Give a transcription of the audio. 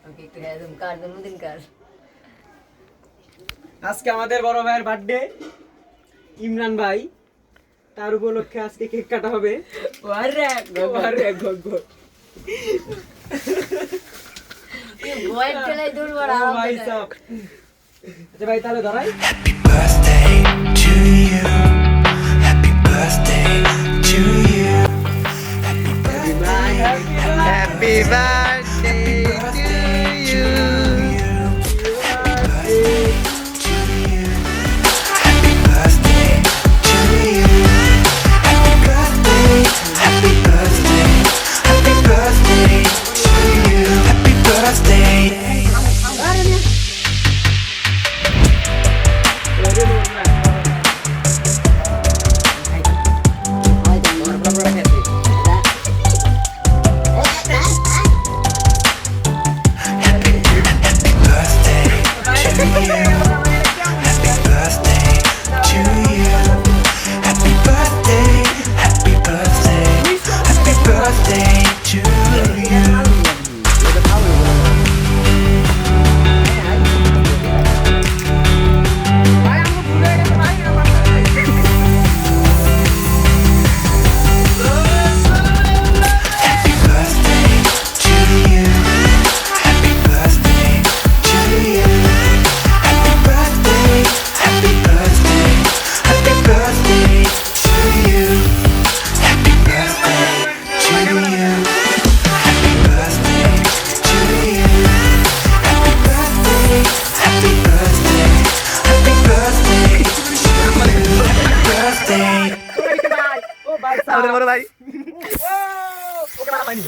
ওকে একটু হ্যাঁ তুমি কার জন্মদিন কার আজকে আমাদের বড় ভাইয়ের বার্থডে ইমরান ভাই তার উপলক্ষে আজকে কেক কাটা হবে ওরে গগ বয়ের চলে দূর বড় ও ভাই সাহেব আচ্ছা ভাই তাহলে ধরাই Happy birthday to you. Happy birthday to you. Happy birthday. Happy birthday to you. Happy birthday to you. Happy birthday. Happy birthday. Happy birthday to you. Happy birthday. Happy birthday to you. Happy birthday to you. Happy birthday. Happy birthday. Happy birthday to you. Happy birthday to you. Happy birthday to you. Happy birthday. Happy birthday. Happy birthday to you. Happy birthday to you. Happy birthday to you. Happy birthday. Happy birthday. Happy birthday to you. Happy birthday. ও ভাই আমাদের বড় ভাই ওকে মারা পাইনি